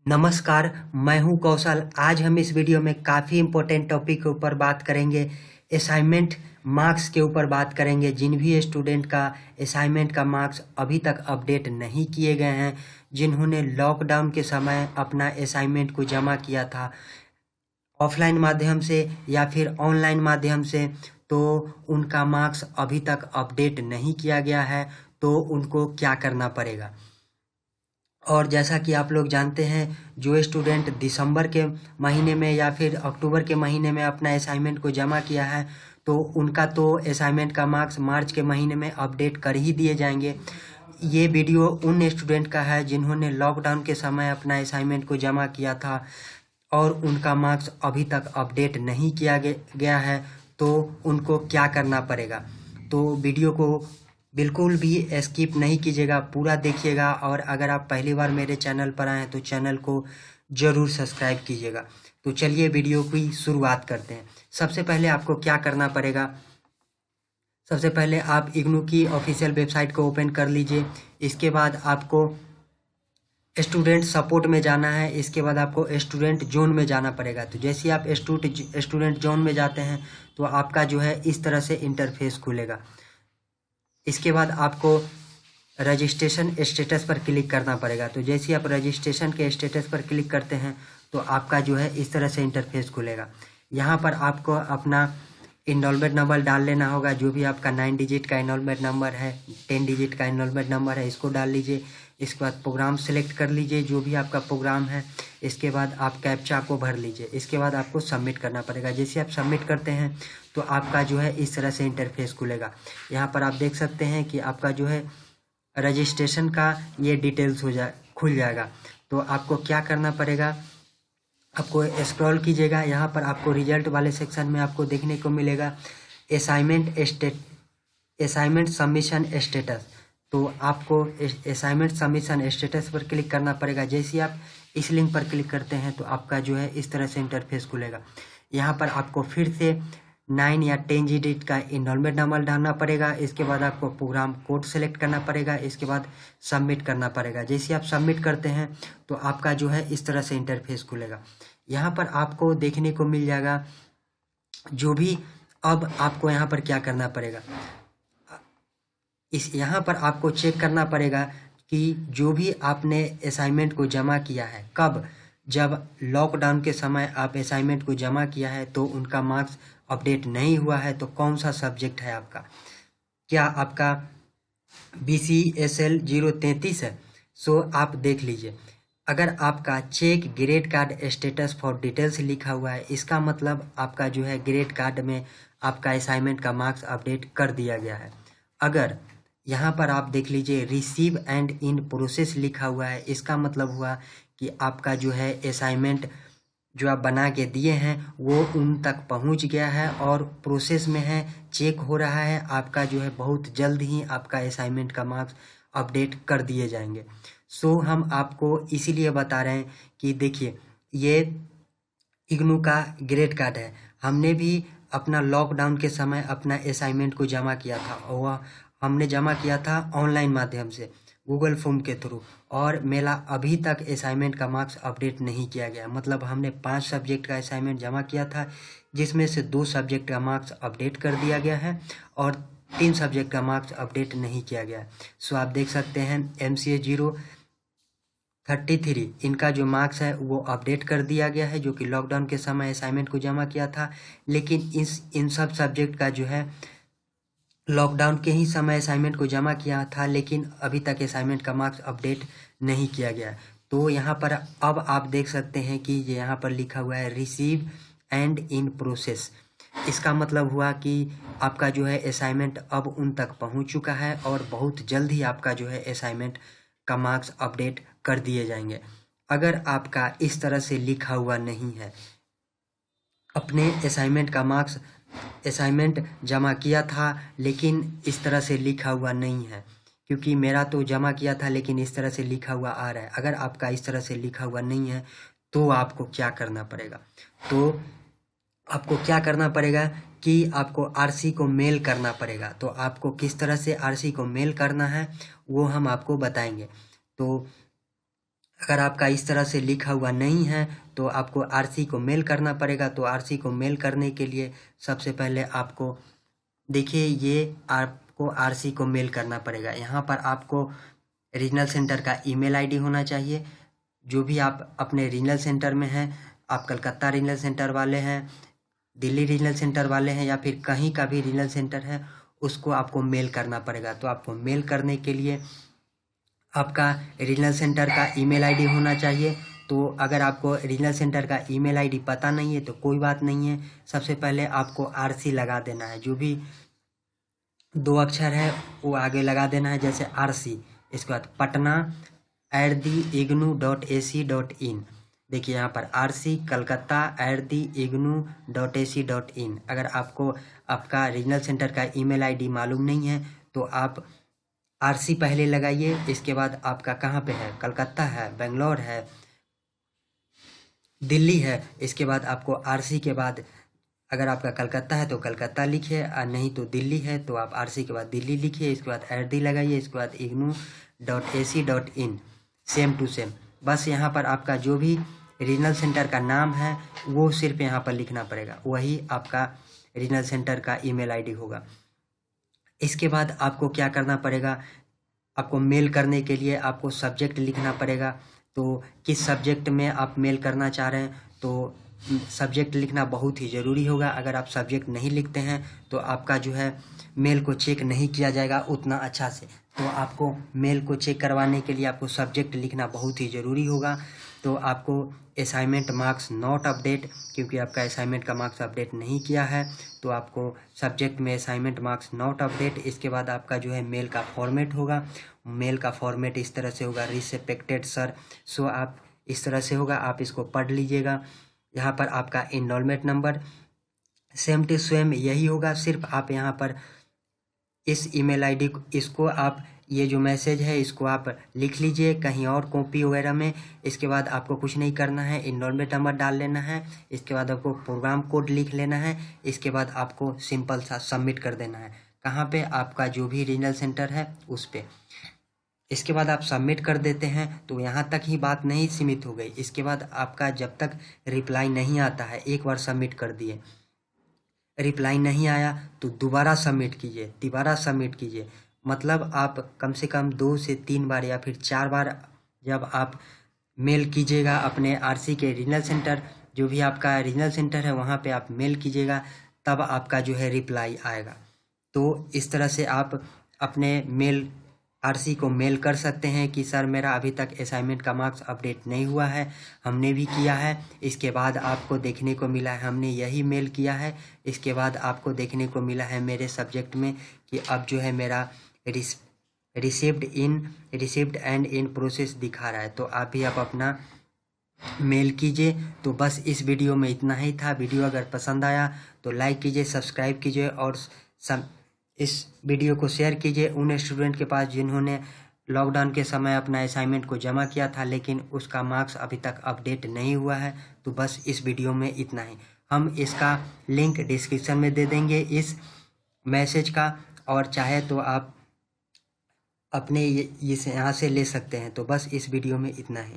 नमस्कार, मैं हूं कौशल। आज हम इस वीडियो में काफ़ी इम्पोर्टेंट टॉपिक के ऊपर बात करेंगे। असाइनमेंट मार्क्स के ऊपर बात करेंगे। जिन भी स्टूडेंट का असाइनमेंट का मार्क्स अभी तक अपडेट नहीं किए गए हैं, जिन्होंने लॉकडाउन के समय अपना असाइनमेंट को जमा किया था ऑफलाइन माध्यम से या फिर ऑनलाइन माध्यम से, तो उनका मार्क्स अभी तक अपडेट नहीं किया गया है, तो उनको क्या करना पड़ेगा। और जैसा कि आप लोग जानते हैं, जो स्टूडेंट दिसंबर के महीने में या फिर अक्टूबर के महीने में अपना असाइनमेंट को जमा किया है, तो उनका तो असाइनमेंट का मार्क्स मार्च के महीने में अपडेट कर ही दिए जाएंगे। ये वीडियो उन स्टूडेंट का है जिन्होंने लॉकडाउन के समय अपना असाइनमेंट को जमा किया था और उनका मार्क्स अभी तक अपडेट नहीं किया गया है, तो उनको क्या करना पड़ेगा। तो वीडियो को बिल्कुल भी स्किप नहीं कीजिएगा, पूरा देखिएगा। और अगर आप पहली बार मेरे चैनल पर आए हैं तो चैनल को ज़रूर सब्सक्राइब कीजिएगा। तो चलिए वीडियो की शुरुआत करते हैं। सबसे पहले आपको क्या करना पड़ेगा, सबसे पहले आप इग्नू की ऑफिशियल वेबसाइट को ओपन कर लीजिए। इसके बाद आपको स्टूडेंट सपोर्ट में जाना है। इसके बाद आपको स्टूडेंट जोन में जाना पड़ेगा। तो जैसे ही आप स्टूडेंट जोन में जाते हैं तो आपका जो है इस तरह से इंटरफेस खुलेगा। इसके बाद आपको रजिस्ट्रेशन स्टेटस पर क्लिक करना पड़ेगा। तो जैसे ही आप रजिस्ट्रेशन के स्टेटस पर क्लिक करते हैं तो आपका जो है इस तरह से इंटरफेस खुलेगा। यहाँ पर आपको अपना इनरोलमेंट नंबर डाल लेना होगा। जो भी आपका 9 डिजिट का इनरोलमेंट नंबर है, 10 डिजिट का इनरोलमेंट नंबर है, इसको डाल लीजिए। इसके बाद प्रोग्राम सेलेक्ट कर लीजिए, जो भी आपका प्रोग्राम है। इसके बाद आप कैप्चा को भर लीजिए। इसके बाद आपको सबमिट करना पड़ेगा। जैसे आप सबमिट करते हैं तो आपका जो है इस तरह से इंटरफेस खुलेगा। यहाँ पर आप देख सकते हैं कि आपका जो है रजिस्ट्रेशन का ये डिटेल्स खुल जाएगा। तो आपको क्या करना पड़ेगा, आपको स्क्रॉल कीजिएगा। यहाँ पर आपको रिजल्ट वाले सेक्शन में आपको देखने को मिलेगा असाइनमेंट सबमिशन स्टेटस। तो आपको असाइनमेंट सबमिशन स्टेटस पर क्लिक करना पड़ेगा। जैसे ही आप इस लिंक पर क्लिक करते हैं तो आपका जो है इस तरह से इंटरफेस खुलेगा। यहाँ पर आपको फिर से 9 या 10 डिजिट का इनरोलमेंट नंबर डालना पड़ेगा। इसके बाद आपको प्रोग्राम कोड सेलेक्ट करना पड़ेगा। इसके बाद सबमिट करना पड़ेगा। जैसे आप सबमिट करते हैं तो आपका जो है इस तरह से इंटरफेस खुलेगा। यहाँ पर आपको देखने को मिल जाएगा जो भी, अब आपको यहाँ पर क्या करना पड़ेगा, इस यहाँ पर आपको चेक करना पड़ेगा कि जो भी आपने असाइनमेंट को जमा किया है, कब, जब लॉकडाउन के समय आप असाइनमेंट को जमा किया है तो उनका मार्क्स अपडेट नहीं हुआ है, तो कौन सा सब्जेक्ट है आपका, क्या आपका BCSL 033 है। सो आप देख लीजिए। अगर आपका check grade card status for details लिखा हुआ है, इसका मतलब आपका जो है ग्रेड कार्ड में आपका असाइनमेंट का मार्क्स अपडेट कर दिया गया है। अगर यहाँ पर आप देख लीजिए रिसीव एंड इन प्रोसेस लिखा हुआ है, इसका मतलब हुआ कि आपका जो है असाइनमेंट जो आप बना के दिए हैं वो उन तक पहुंच गया है और प्रोसेस में है, चेक हो रहा है। आपका जो है बहुत जल्द ही आपका असाइनमेंट का मार्क्स अपडेट कर दिए जाएंगे। सो हम आपको इसीलिए बता रहे हैं कि देखिए, ये इग्नू का ग्रेड कार्ड है। हमने भी अपना लॉकडाउन के समय अपना असाइनमेंट को जमा किया था, और हमने जमा किया था ऑनलाइन माध्यम से, गूगल फॉर्म के थ्रू। और मेरा अभी तक असाइनमेंट का मार्क्स अपडेट नहीं किया गया। मतलब हमने 5 सब्जेक्ट का असाइनमेंट जमा किया था, जिसमें से 2 सब्जेक्ट का मार्क्स अपडेट कर दिया गया है और 3 सब्जेक्ट का मार्क्स अपडेट नहीं किया गया है। सो आप देख सकते हैं MCA 033 इनका जो मार्क्स है वो अपडेट कर दिया गया है, जो कि लॉकडाउन के समय असाइनमेंट को जमा किया था। लेकिन इन सब सब्जेक्ट का जो है लॉकडाउन के ही समय असाइनमेंट को जमा किया था, लेकिन अभी तक असाइनमेंट का मार्क्स अपडेट नहीं किया गया। तो यहाँ पर अब आप देख सकते हैं कि ये यहाँ पर लिखा हुआ है रिसीव एंड इन प्रोसेस। इसका मतलब हुआ कि आपका जो है असाइनमेंट अब उन तक पहुँच चुका है और बहुत जल्द ही आपका जो है असाइनमेंट का मार्क्स अपडेट कर दिए जाएंगे। अगर आपका इस तरह से लिखा हुआ नहीं है, अपने असाइनमेंट का मार्क्स असाइनमेंट जमा किया था लेकिन इस तरह से लिखा हुआ नहीं है, क्योंकि मेरा तो जमा किया था लेकिन इस तरह से लिखा हुआ आ रहा है। अगर आपका इस तरह से लिखा हुआ नहीं है तो आपको क्या करना पड़ेगा, तो आपको क्या करना पड़ेगा कि आपको RC को मेल करना पड़ेगा। तो आपको किस तरह से RC को मेल करना है वो हम आपको बताएंगे। तो अगर आपका इस तरह से लिखा हुआ नहीं है तो आपको आरसी को मेल करना पड़ेगा। तो आरसी को मेल करने के लिए सबसे पहले आपको देखिए, ये आपको आरसी को मेल करना पड़ेगा। यहाँ पर आपको रीजनल सेंटर का ईमेल आईडी होना चाहिए। जो भी आप अपने रीजनल सेंटर में हैं, आप कलकत्ता रीजनल सेंटर वाले हैं, दिल्ली रीजनल सेंटर वाले हैं, या फिर कहीं का भी रीजनल सेंटर है, उसको आपको मेल करना पड़ेगा। तो आपको मेल करने के लिए आपका रीजनल सेंटर का ईमेल आईडी होना चाहिए। तो अगर आपको रीजनल सेंटर का ईमेल आईडी पता नहीं है तो कोई बात नहीं है, सबसे पहले आपको आरसी लगा देना है। जो भी 2 अक्षर है वो आगे लगा देना है, जैसे आरसी, इसके बाद patna@ignu.ac.in। देखिए यहाँ पर आरसी calcutta@ignu.ac.in। अगर आपको आपका रीजनल सेंटर का ईमेल आईडी मालूम नहीं है तो आप आरसी पहले लगाइए। इसके बाद आपका कहाँ पे है, कलकत्ता है, बेंगलोर है, दिल्ली है, इसके बाद आपको आरसी के बाद अगर आपका कलकत्ता है तो कलकत्ता लिखिए, और नहीं तो दिल्ली है तो आप आरसी के बाद दिल्ली लिखिए। इसके बाद @डी लगाइए, इसके बाद ignu.ac.in, सेम टू सेम। बस यहाँ पर आपका जो भी रीजनल सेंटर का नाम है वो सिर्फ यहाँ पर लिखना पड़ेगा, वही आपका रीजनल सेंटर का ईमेल आईडी होगा। इसके बाद आपको क्या करना पड़ेगा, आपको मेल करने के लिए आपको सब्जेक्ट लिखना पड़ेगा। तो किस सब्जेक्ट में आप मेल करना चाह रहे हैं, तो सब्जेक्ट लिखना बहुत ही ज़रूरी होगा। अगर आप सब्जेक्ट नहीं लिखते हैं तो आपका जो है मेल को चेक नहीं किया जाएगा उतना अच्छा से। तो आपको मेल को चेक करवाने के लिए आपको सब्जेक्ट लिखना बहुत ही ज़रूरी होगा। तो आपको असाइनमेंट मार्क्स नॉट अपडेट, क्योंकि आपका असाइनमेंट का मार्क्स अपडेट नहीं किया है, तो आपको सब्जेक्ट में असाइनमेंट मार्क्स नॉट अपडेट। इसके बाद आपका जो है मेल का फॉर्मेट होगा। मेल का फॉर्मेट इस तरह से होगा, रिस्पेक्टेड सर। सो आप इस तरह से होगा, आप इसको पढ़ लीजिएगा। यहाँ पर आपका enrolment number same to same यही होगा, सिर्फ आप यहाँ पर इस ईमेल आईडी को, इसको आप ये जो मैसेज है इसको आप लिख लीजिए कहीं और कॉपी वगैरह में। इसके बाद आपको कुछ नहीं करना है, इनरोलमेंट नंबर डाल लेना है। इसके बाद आपको प्रोग्राम कोड लिख लेना है। इसके बाद आपको सिंपल सा सबमिट कर देना है। कहाँ पे, आपका जो भी रीजनल सेंटर है उस पर। इसके बाद आप सबमिट कर देते हैं तो यहाँ तक ही बात नहीं सीमित हो गई। इसके बाद आपका जब तक रिप्लाई नहीं आता है, एक बार सबमिट कर दिए, रिप्लाई नहीं आया तो दोबारा सबमिट कीजिए, दोबारा सबमिट कीजिए। मतलब आप कम से कम 2 से 3 बार या फिर 4 बार जब आप मेल कीजिएगा अपने आरसी के रीजनल सेंटर, जो भी आपका रीजनल सेंटर है वहाँ पे आप मेल कीजिएगा, तब आपका जो है रिप्लाई आएगा। तो इस तरह से आप अपने मेल आरसी को मेल कर सकते हैं कि सर मेरा अभी तक असाइनमेंट का मार्क्स अपडेट नहीं हुआ है, हमने भी किया है, इसके बाद आपको देखने को मिला है हमने यही मेल किया है, इसके बाद आपको देखने को मिला है मेरे सब्जेक्ट में कि अब जो है मेरा रिसीव्ड एंड इन प्रोसेस दिखा रहा है। तो आप भी आप अपना मेल कीजिए। तो बस इस वीडियो में इतना ही था। वीडियो अगर पसंद आया तो लाइक कीजिए, सब्सक्राइब कीजिए और इस वीडियो को शेयर कीजिए उन स्टूडेंट के पास जिन्होंने लॉकडाउन के समय अपना असाइनमेंट को जमा किया था लेकिन उसका मार्क्स अभी तक अपडेट नहीं हुआ है। तो बस इस वीडियो में इतना ही। हम इसका लिंक डिस्क्रिप्शन में दे देंगे इस मैसेज का, और चाहे तो आप अपने इस यहाँ से ले सकते हैं। तो बस इस वीडियो में इतना ही।